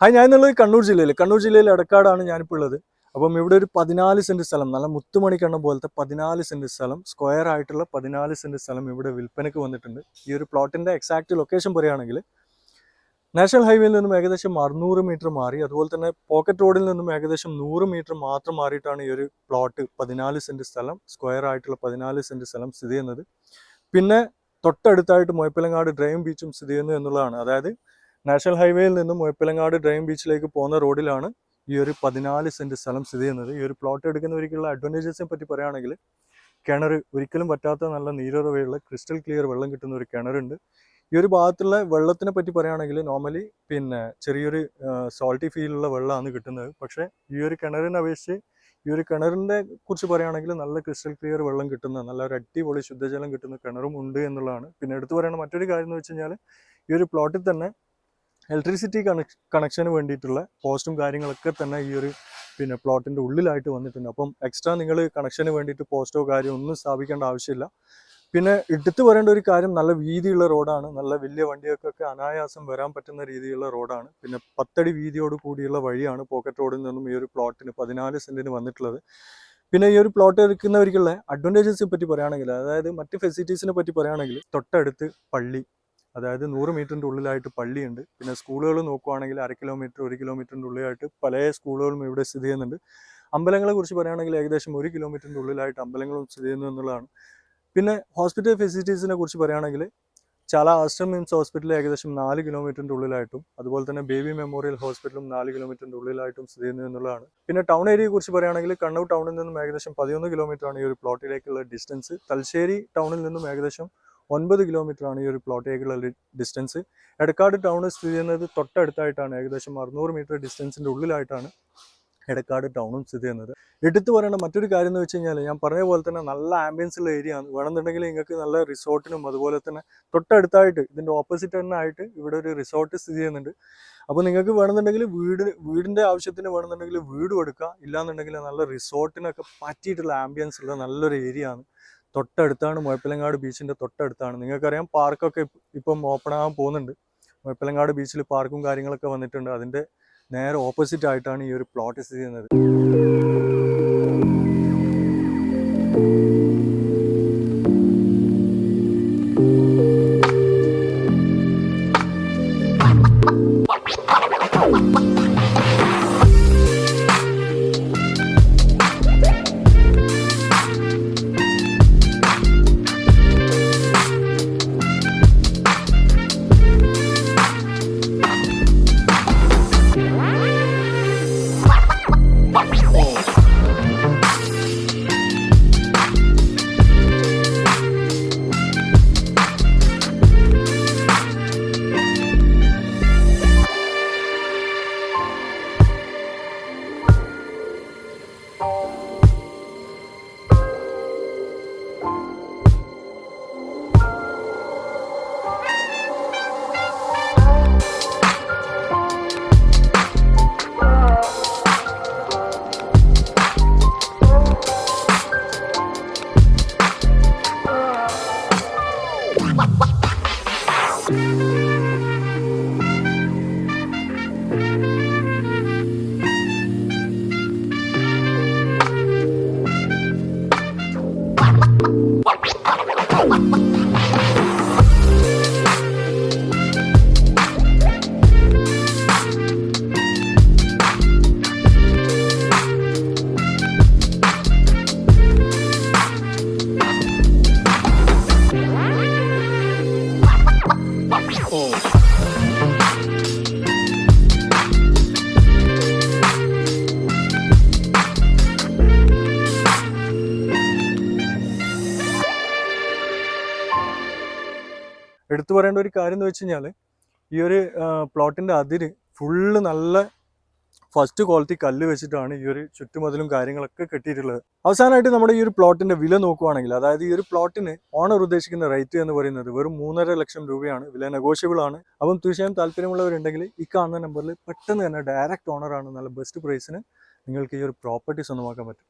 Hi, ഞാനുള്ളത് കണ്ണൂർ ജില്ലയിൽ എടക്കാടാണ് ഞാനിപ്പോൾ ഉള്ളത്. അപ്പം ഇവിടെ ഒരു 14 സെന്റ് സ്ഥലം, നല്ല മുത്തുമണിക്കണ്ണം പോലത്തെ 14 സെന്റ് സ്ഥലം, സ്ക്വയർ ആയിട്ടുള്ള 14 സെന്റ് സ്ഥലം ഇവിടെ വിൽപ്പനയ്ക്ക് വന്നിട്ടുണ്ട്. ഈ ഒരു പ്ലോട്ടിന്റെ എക്സാക്ട് ലൊക്കേഷൻ പറയുകയാണെങ്കിൽ നാഷണൽ ഹൈവേയിൽ നിന്നും ഏകദേശം 600 മീറ്റർ മാറി, അതുപോലെ തന്നെ പോക്കറ്റ് റോഡിൽ നിന്നും ഏകദേശം 100 മീറ്റർ മാത്രം മാറിയിട്ടാണ് ഈ ഒരു പ്ലോട്ട് 14 സെന്റ് സ്ഥലം, സ്ക്വയർ ആയിട്ടുള്ള 14 സെന്റ് സ്ഥലം സ്ഥിതി ചെയ്യുന്നത്. പിന്നെ തൊട്ടടുത്തായിട്ട് മുഴപ്പിലങ്ങാട് ഡ്രൈവിംഗ് ബീച്ചും സ്ഥിതി ചെയ്യുന്നു എന്നുള്ളതാണ്. അതായത് നാഷണൽ ഹൈവേയിൽ നിന്നും മുഴപ്പിലങ്ങാട് ഡ്രൈവിംഗ് ബീച്ചിലേക്ക് പോകുന്ന റോഡിലാണ് ഈ ഒരു 14 സെന്റ് സ്ഥലം സ്ഥിതി ചെയ്യുന്നത്. ഈ ഒരു പ്ലോട്ട് എടുക്കുന്നവർക്കുള്ള അഡ്വാൻറ്റേജസിനെ പറ്റി പറയുകയാണെങ്കിൽ, കിണർ ഒരിക്കലും പറ്റാത്ത നല്ല നീരുറവയുള്ള ക്രിസ്റ്റൽ ക്ലിയർ വെള്ളം കിട്ടുന്ന ഒരു കിണറുണ്ട്. ഈ ഒരു ഭാഗത്തുള്ള വെള്ളത്തിനെ പറ്റി പറയുകയാണെങ്കിൽ നോർമലി ചെറിയൊരു സോൾട്ടി ഫീലുള്ള വെള്ളമാണ് കിട്ടുന്നത്. പക്ഷേ ഈ ഒരു കിണറിനെ അപേക്ഷിച്ച് ഈ ഒരു കിണറിനെ കുറിച്ച് പറയുകയാണെങ്കിൽ നല്ല ക്രിസ്റ്റൽ ക്ലിയർ വെള്ളം കിട്ടുന്ന നല്ല ഒരു അടിപൊളി ശുദ്ധജലം കിട്ടുന്ന കിണറും ഉണ്ട് എന്നുള്ളതാണ്. പിന്നെ എടുത്തു പറയുന്ന മറ്റൊരു കാര്യം എന്ന് വെച്ച് കഴിഞ്ഞാൽ, ഈ ഒരു പ്ലോട്ടിൽ തന്നെ ഇലക്ട്രിസിറ്റി കണക്ഷന് വേണ്ടിയിട്ടുള്ള പോസ്റ്റും കാര്യങ്ങളൊക്കെ തന്നെ ഈ ഒരു പ്ലോട്ടിൻ്റെ ഉള്ളിലായിട്ട് വന്നിട്ടുണ്ട്. അപ്പം എക്സ്ട്രാ നിങ്ങൾ കണക്ഷന് വേണ്ടിയിട്ട് പോസ്റ്റോ കാര്യമോ ഒന്നും സ്ഥാപിക്കേണ്ട ആവശ്യമില്ല. പിന്നെ എടുത്തു പറയേണ്ട ഒരു കാര്യം, നല്ല വീതിയുള്ള റോഡാണ്. നല്ല വലിയ വണ്ടികൾക്കൊക്കെ അനായാസം വരാൻ പറ്റുന്ന രീതിയിലുള്ള റോഡാണ്. പിന്നെ 10 അടി വീതിയോട് കൂടിയുള്ള വഴിയാണ് പോക്കറ്റ് റോഡിൽ നിന്നും ഈ ഒരു പ്ലോട്ടിന് 14 സെന്റിന് വന്നിട്ടുള്ളത്. പിന്നെ ഈ ഒരു പ്ലോട്ട് എടുക്കുന്നവർക്കുള്ള അഡ്വാൻറ്റേജസിനെ പറ്റി പറയുകയാണെങ്കിൽ, അതായത് മറ്റ് ഫെസിലിറ്റീസിനെ പറ്റി പറയുകയാണെങ്കിൽ, തൊട്ടടുത്ത് പള്ളി, അതായത് 100 മീറ്ററിൻ്റെ ഉള്ളിലായിട്ട് പള്ളിയുണ്ട്. പിന്നെ സ്കൂളുകൾ നോക്കുകയാണെങ്കിൽ 1/2 കിലോമീറ്റർ 1 കിലോമീറ്ററിൻ്റെ ഉള്ളിലായിട്ട് പല സ്കൂളുകളും ഇവിടെ സ്ഥിതി ചെയ്യുന്നുണ്ട്. അമ്പലങ്ങളെ കുറിച്ച് പറയുകയാണെങ്കിൽ ഏകദേശം 1 കിലോമീറ്ററിൻ്റെ ഉള്ളിലായിട്ട് അമ്പലങ്ങളും സ്ഥിതി ചെയ്യുന്നു എന്നുള്ളതാണ്. പിന്നെ ഹോസ്പിറ്റൽ ഫെസിലിറ്റീസിനെ കുറിച്ച് പറയുകയാണെങ്കിൽ, ചാല ആസ്റ്റർ മിംസ് ഹോസ്പിറ്റൽ ഏകദേശം 4 കിലോമീറ്ററിൻ്റെ ഉള്ളിലായിട്ടും, അതുപോലെ തന്നെ ബേബി മെമ്മോറിയൽ ഹോസ്പിറ്റലും 4 കിലോമീറ്ററിൻ്റെ ഉള്ളിലായിട്ടും സ്ഥിതി ചെയ്യുന്നു എന്നുള്ളതാണ്. പിന്നെ ടൗൺ ഏരിയയെ കുറിച്ച് പറയുകയാണെങ്കിൽ, കണ്ണൂർ ടൗണിൽ നിന്നും ഏകദേശം 11 കിലോമീറ്ററാണ് ഈ ഒരു പ്ലോട്ടിലേക്കുള്ള ഡിസ്റ്റൻസ്. തലശ്ശേരി ടൗണിൽ നിന്നും ഏകദേശം 9 കിലോമീറ്ററാണ് ഈ ഒരു പ്ലോട്ടിലേക്കുള്ള ഡിസ്റ്റൻസ്. എടക്കാട് ടൗൺ സ്ഥിതി ചെയ്യുന്നത് തൊട്ടടുത്തായിട്ടാണ്, ഏകദേശം 600 മീറ്റർ ഡിസ്റ്റൻസിൻ്റെ ഉള്ളിലായിട്ടാണ് എടക്കാട് ടൗണും സ്ഥിതി ചെയ്യുന്നത്. എടുത്തു പറയേണ്ട മറ്റൊരു കാര്യം എന്ന് വെച്ച് കഴിഞ്ഞാൽ, ഞാൻ പറഞ്ഞ പോലെ തന്നെ നല്ല ആംബിയൻസ് ഉള്ള ഏരിയ ആണ്. വേണമെന്നുണ്ടെങ്കിൽ നിങ്ങൾക്ക് നല്ല റിസോർട്ടിനും അതുപോലെ തന്നെ തൊട്ടടുത്തായിട്ട് ഇതിൻ്റെ ഓപ്പോസിറ്റ് തന്നെ ആയിട്ട് ഇവിടെ ഒരു റിസോർട്ട് സ്ഥിതി ചെയ്യുന്നുണ്ട്. അപ്പോൾ നിങ്ങൾക്ക് വേണമെന്നുണ്ടെങ്കിൽ വീടിൻ്റെ ആവശ്യത്തിന് വേണമെന്നുണ്ടെങ്കിൽ വീടും എടുക്കുക, ഇല്ലാന്നുണ്ടെങ്കിൽ നല്ല റിസോർട്ടിനൊക്കെ പറ്റിയിട്ടുള്ള ആംബിയൻസ് ഉള്ള നല്ലൊരു ഏരിയ ആണ്. തൊട്ടടുത്താണ് മുഴപ്പിലങ്ങാട് ബീച്ചിൻ്റെ തൊട്ടടുത്താണ്. നിങ്ങൾക്കറിയാം, പാർക്കൊക്കെ ഇപ്പം ഓപ്പൺ ആകാൻ പോകുന്നുണ്ട്. മുഴപ്പിലങ്ങാട് ബീച്ചിൽ പാർക്കും കാര്യങ്ങളൊക്കെ വന്നിട്ടുണ്ട്. അതിൻ്റെ നേരെ ഓപ്പോസിറ്റ് ആയിട്ടാണ് ഈ ഒരു പ്ലോട്ട് സ്ഥിതി ചെയ്യുന്നത്. എടുത്തു പറയേണ്ട ഒരു കാര്യം എന്ന് വെച്ച് കഴിഞ്ഞാൽ, ഈ ഒരു പ്ലോട്ടിൻ്റെ അതിര് ഫുള്ള് നല്ല ഫസ്റ്റ് ക്വാളിറ്റി കല്ല് വെച്ചിട്ടാണ് ഈ ഒരു ചുറ്റുമതിലും കാര്യങ്ങളൊക്കെ കെട്ടിയിട്ടുള്ളത്. അവസാനമായിട്ട് നമ്മുടെ ഈ ഒരു പ്ലോട്ടിൻ്റെ വില നോക്കുകയാണെങ്കിൽ, അതായത് ഈ ഒരു പ്ലോട്ടിന് ഓണർ ഉദ്ദേശിക്കുന്ന റേറ്റ് എന്ന് പറയുന്നത് വെറും 3.5 ലക്ഷം രൂപയാണ്. വില നെഗോഷ്യബിൾ ആണ്. അപ്പം തീർച്ചയായും താല്പര്യമുള്ളവരുണ്ടെങ്കിൽ ഈ കാണുന്ന നമ്പറിൽ പെട്ടെന്ന് തന്നെ ഡയറക്റ്റ് ഓണറാണ്, നല്ല ബെസ്റ്റ് പ്രൈസിന് നിങ്ങൾക്ക് ഈ ഒരു പ്രോപ്പർട്ടി സ്വന്തമാക്കാൻ പറ്റും.